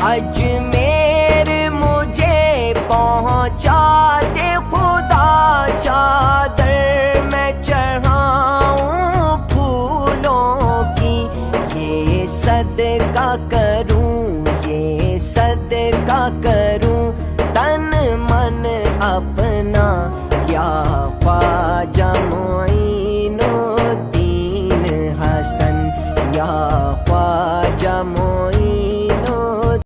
अजमेर मुझे पहुँचा दे खुदा, चादर मैं चढ़ाऊं फूलों की। ये सदका करूं, ये सदका करूं